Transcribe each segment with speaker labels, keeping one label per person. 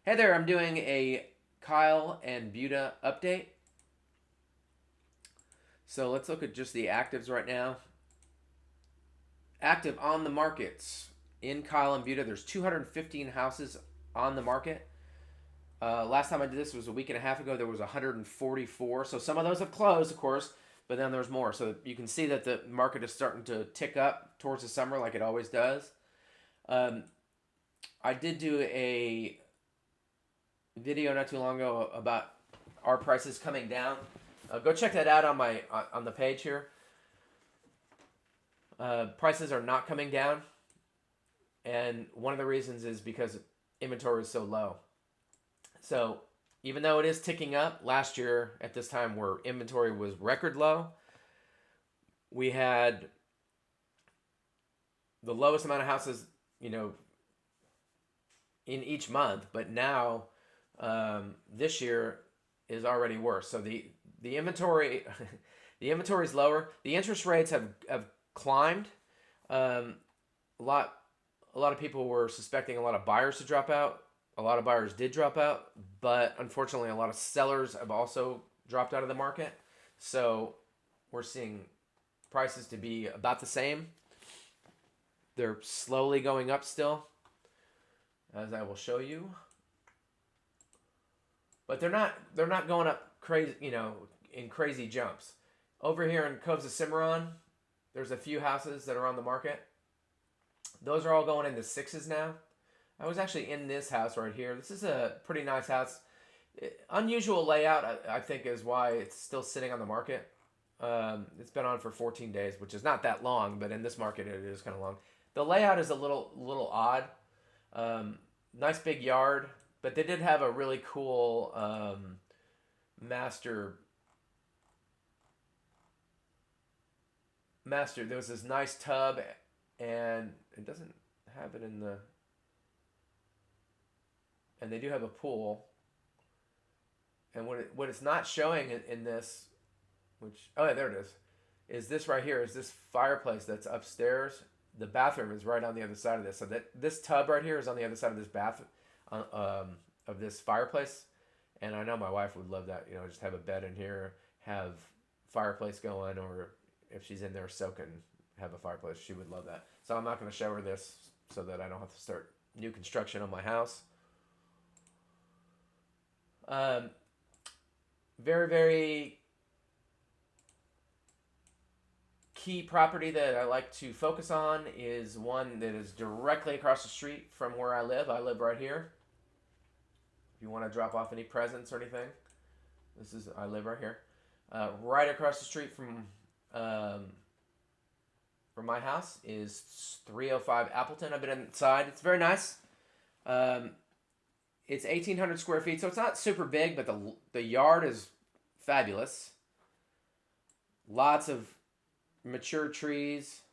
Speaker 1: Hey there, I'm doing a Kyle and Buda update. So let's look at just the actives right now. Active on the markets in Kyle and Buda, there's 215 houses on the market. Last time I did this was a week and a half ago. There was 144. So some of those have closed, of course, but then there's more. So you can see that the market is starting to tick up towards the summer like it always does. Um, I did do a video not too long ago about our prices coming down. Go check that out on my on the page here. Prices are not coming down, and one of the reasons is because inventory is so low. So even though it is ticking up, last year at this time where inventory was record low, we had the lowest amount of houses, in each month. But now, this year is already worse. So the inventory, the inventory is lower. The interest rates have climbed. A lot a lot of people were suspecting a lot of buyers to drop out. A lot of buyers did drop out, but unfortunately, a lot of sellers have also dropped out of the market. So we're seeing prices to be about the same. They're slowly going up still, as I will show you. But they're not going up crazy, in crazy jumps. Over here in Coves of Cimarron, there's a few houses that are on the market. Those are all going into sixes now. I was actually in this house right here. This is a pretty nice house. Unusual layout, I think, is why it's still sitting on the market. It's been on for 14 days, which is not that long, but in this market it is kind of long. The layout is a little odd. Nice big yard, but they did have a really cool master. There was this nice tub, and it doesn't have it in the. And they do have a pool. And what it's not showing in this, which oh yeah, there it is this right here is this fireplace that's upstairs. The bathroom is right on the other side of this. So that this tub right here is on the other side of this of this fireplace. And I know my wife would love that. Just have a bed in here, have fireplace going, or if she's in there soaking, have a fireplace. She would love that. So I'm not going to show her this so that I don't have to start new construction on my house. Very, very key property that I like to focus on is one that is directly across the street from where I live. I live right here. If you want to drop off any presents or anything, I live right here, right across the street from my house is 305 Appleton. I've been inside. It's very nice. It's 1,800 square feet, so it's not super big, but the yard is fabulous. Lots of mature trees.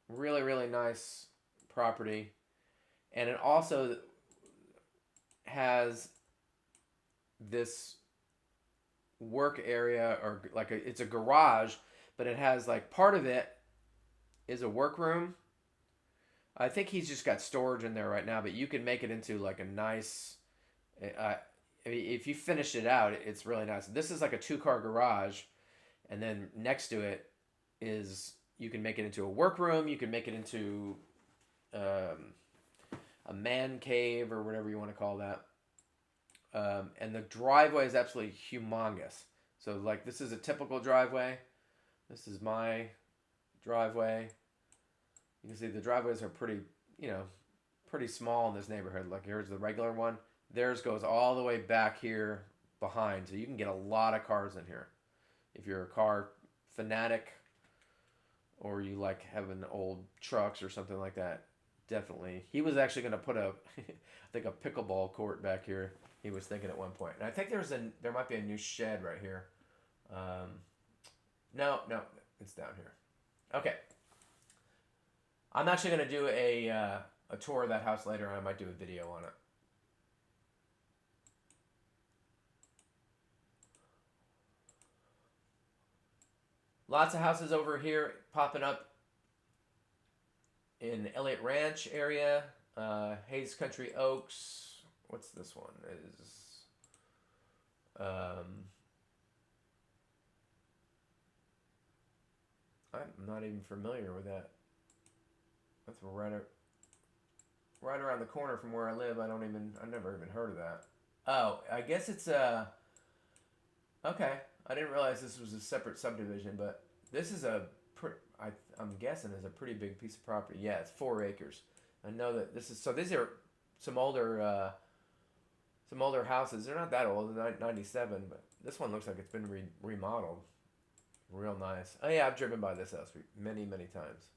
Speaker 1: Really, really nice property. And it also has this work area, or like it's a garage, but it has like part of it is a workroom. I think he's just got storage in there right now, but you can make it into like a nice. I mean, if you finish it out, it's really nice. This is like a 2-car garage, and then next to it is you can make it into a workroom. You can make it into a man cave or whatever you want to call that. And the driveway is absolutely humongous. So like this is a typical driveway. This is my driveway. You can see the driveways are pretty small in this neighborhood. Like here's the regular one. Theirs goes all the way back here behind. So you can get a lot of cars in here. If you're a car fanatic or you like having old trucks or something like that, definitely. He was actually going to put I think a pickleball court back here. He was thinking at one point. And I think there might be a new shed right here. No, it's down here. Okay. I'm actually going to do a tour of that house later. I might do a video on it. Lots of houses over here popping up in Elliott Ranch area, Hayes Country Oaks, What's this one? Is um, I'm not even familiar with that. That's right around the corner from where I live. I never even heard of that. Oh, I guess it's okay. I didn't realize this was a separate subdivision, but this is I'm guessing is a pretty big piece of property. Yeah, it's 4 acres. I know that this is so. These are some older some older houses. They're not that old. They're 97, but this one looks like it's been remodeled. Real nice. Oh yeah, I've driven by this house many many times.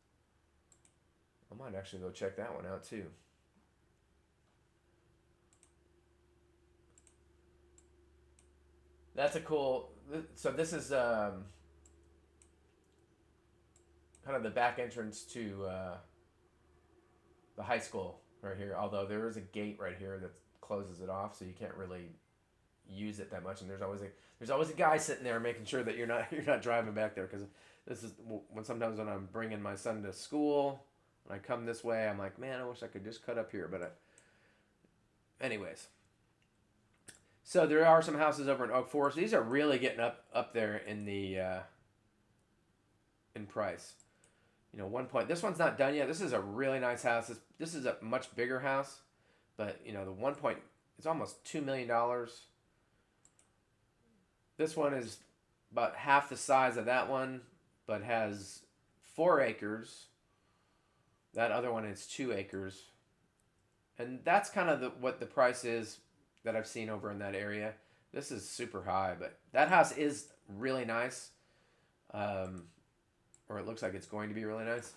Speaker 1: I might actually go check that one out too. That's a cool. So this is kind of the back entrance to the high school right here. Although there is a gate right here that closes it off, so you can't really use it that much. And there's always a guy sitting there making sure that you're not driving back there because this is when I'm bringing my son to school. When I come this way, I'm like, man, I wish I could just cut up here. But anyways, so there are some houses over in Oak Forest. These are really getting up there in the in price. You know, one point. This one's not done yet. This is a really nice house. This is a much bigger house, but you know the 1 point. It's almost $2 million. This one is about half the size of that one, but has 4 acres. That other one is 2 acres, and that's kind of what the price is that I've seen over in that area. This is super high, but that house is really nice. Um, or it looks like it's going to be really nice.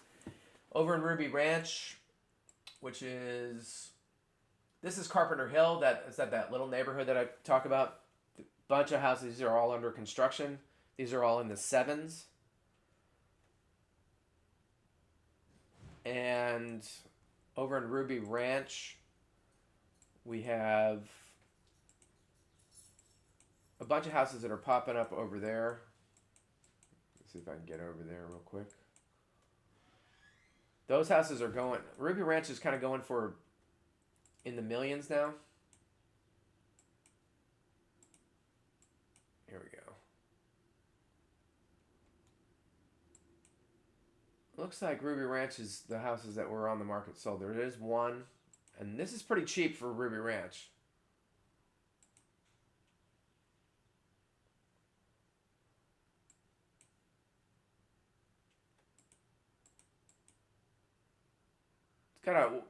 Speaker 1: Over in Ruby Ranch, which is this is Carpenter Hill. That little neighborhood that I talk about. A bunch of houses. These are all under construction. These are all in the sevens. And over in Ruby Ranch, we have a bunch of houses that are popping up over there. Let's see if I can get over there real quick. Those houses are going. Ruby Ranch is kind of going for in the millions now. Here we go. Looks like Ruby Ranch is the houses that were on the market sold. There is one, and this is pretty cheap for Ruby Ranch. It's got a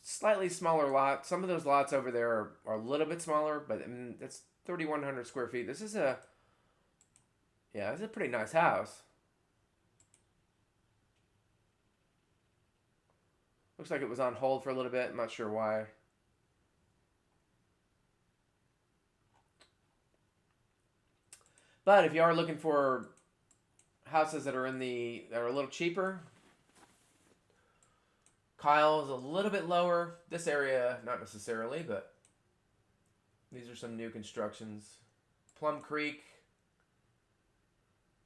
Speaker 1: slightly smaller lot. Some of those lots over there are a little bit smaller, but I mean, it's 3,100 square feet. This is it's a pretty nice house. Looks like it was on hold for a little bit. I'm not sure why. But if you are looking for houses that are a little cheaper, Kyle is a little bit lower. This area, not necessarily, but these are some new constructions. Plum Creek,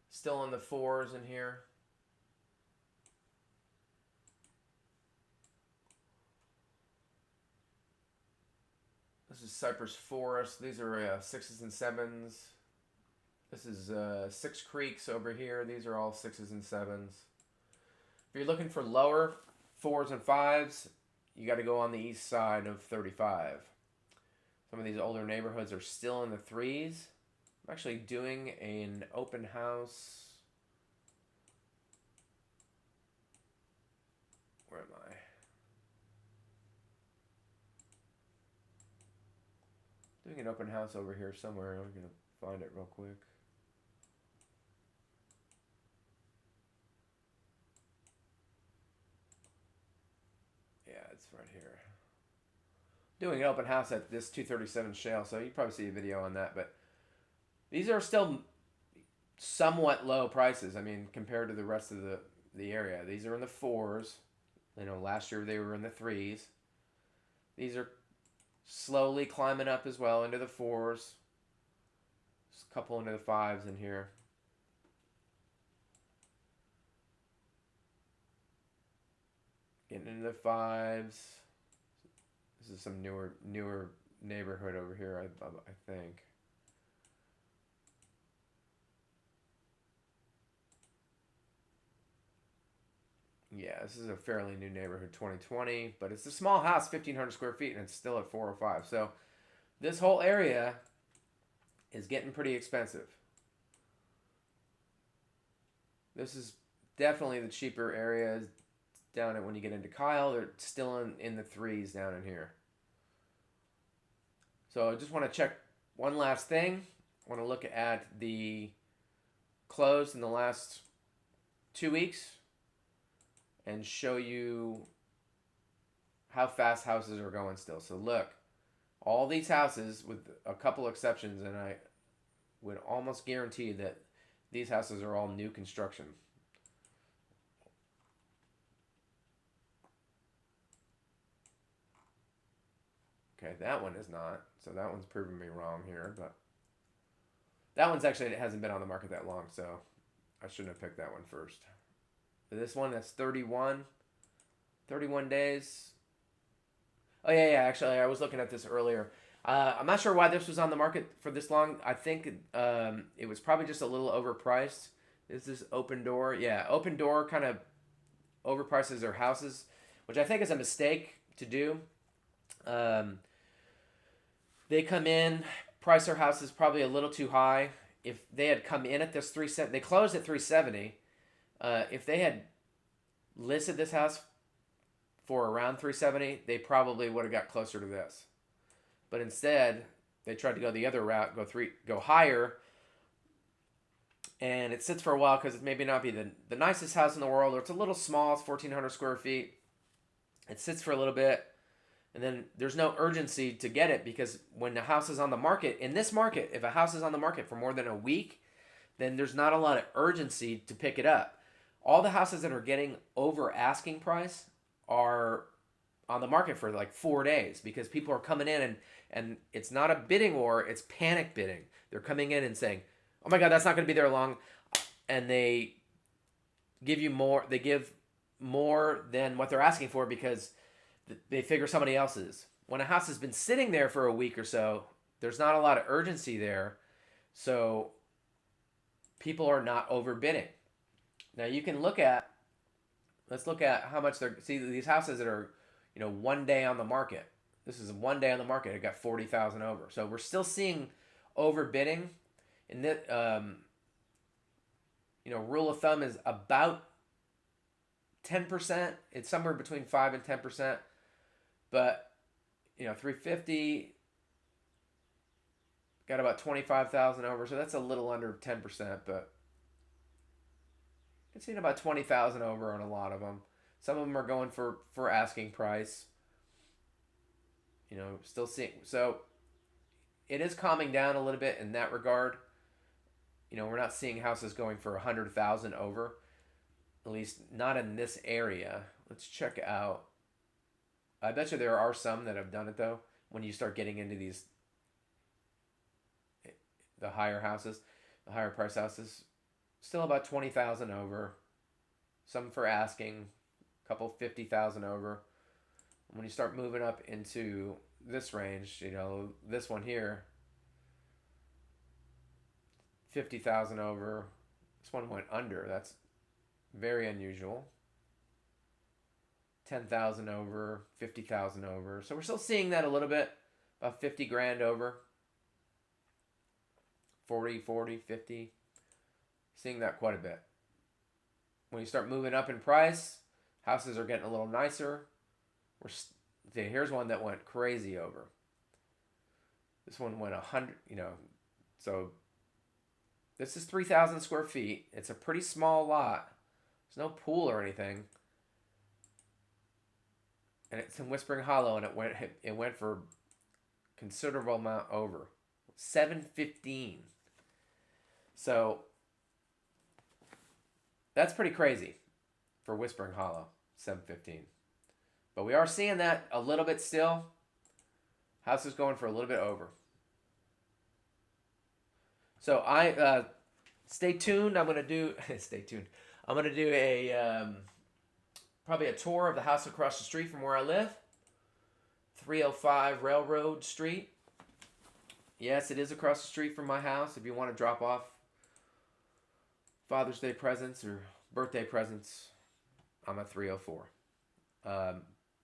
Speaker 1: still in the fours in here. This is Cypress Forest. These are sixes and sevens. This is Six Creeks over here. These are all sixes and sevens. If you're looking for lower fours and fives, you got to go on the east side of 35. Some of these older neighborhoods are still in the threes. I'm actually doing an open house. Where am I? Doing an open house over here somewhere. I'm going to find it real quick. Yeah, it's right here. Doing an open house at this 237 Shale, so you probably see a video on that. But these are still somewhat low prices. I mean, compared to the rest of the area. These are in the fours. You know, last year they were in the threes. These are slowly climbing up as well into the fours. Just a couple into the fives in here. Getting into the fives. This is some newer neighborhood over here, I think. Yeah, this is a fairly new neighborhood, 2020, but it's a small house, 1,500 square feet, and it's still at 405. So this whole area is getting pretty expensive. This is definitely the cheaper areas down at when you get into Kyle. They're still in the threes down in here. So I just want to check one last thing. I want to look at the close in the last 2 weeks and show you how fast houses are going still. So look, all these houses, with a couple exceptions, and I would almost guarantee that these houses are all new construction. Okay, that one is not. So that one's proving me wrong here, but that one's actually, it hasn't been on the market that long, so I shouldn't have picked that one first. But this one, that's 31 days. Oh yeah, actually, I was looking at this earlier. I'm not sure why this was on the market for this long. I think it was probably just a little overpriced. Is this Open Door? Yeah, Open Door kind of overprices their houses, which I think is a mistake to do. Um, they come in, price their houses probably a little too high. If they had come in at this 370, they closed at 370. If they had listed this house for around 370, they probably would have got closer to this. But instead, they tried to go the other route, go higher, and it sits for a while because it maybe not be the nicest house in the world, or it's a little small, it's 1,400 square feet. It sits for a little bit, and then there's no urgency to get it, because when the house is on the market, in this market, if a house is on the market for more than a week, then there's not a lot of urgency to pick it up. All the houses that are getting over asking price are on the market for like 4 days, because people are coming in and it's not a bidding war, it's panic bidding. They're coming in and saying, oh my God, that's not going to be there long. And they give more than what they're asking for because they figure somebody else is. When a house has been sitting there for a week or so, there's not a lot of urgency there. So people are not overbidding. Now you can let's look at how much see these houses that are, 1 day on the market. This is 1 day on the market. It got 40,000 over. So we're still seeing overbidding. And that, rule of thumb is about 10%. It's somewhere between 5 and 10%. But, 350 got about 25,000 over. So that's a little under 10%, but it's seen about 20,000 over on a lot of them. Some of them are going for asking price. Still seeing. So it is calming down a little bit in that regard. We're not seeing houses going for 100,000 over. At least not in this area. Let's check out. I bet you there are some that have done it though. When you start getting into the higher houses, the higher price houses, still about 20,000 over. Some for asking, a couple 50,000 over. When you start moving up into this range, this one here, 50,000 over. This one went under. That's very unusual. 10,000 over, 50,000 over. So we're still seeing that a little bit, about 50 grand over. 40, 50. Seeing that quite a bit. When you start moving up in price, houses are getting a little nicer. Here's one that went crazy over. This one went 100, so this is 3,000 square feet. It's a pretty small lot. There's no pool or anything. And it's in Whispering Hollow, and it went for considerable amount over. 715. So that's pretty crazy for Whispering Hollow, 715. But we are seeing that a little bit still. House is going for a little bit over. So stay tuned. I'm gonna do stay tuned. I'm gonna do a probably a tour of the house across the street from where I live. 305 Railroad Street. Yes, it is across the street from my house. If you want to drop off Father's Day presents or birthday presents, I'm at 304.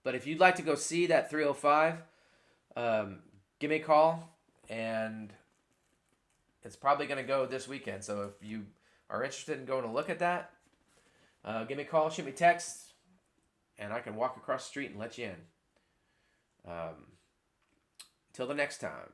Speaker 1: But if you'd like to go see that 305, give me a call, and it's probably going to go this weekend. So if you are interested in going to look at that, give me a call, shoot me a text, and I can walk across the street and let you in. Till the next time.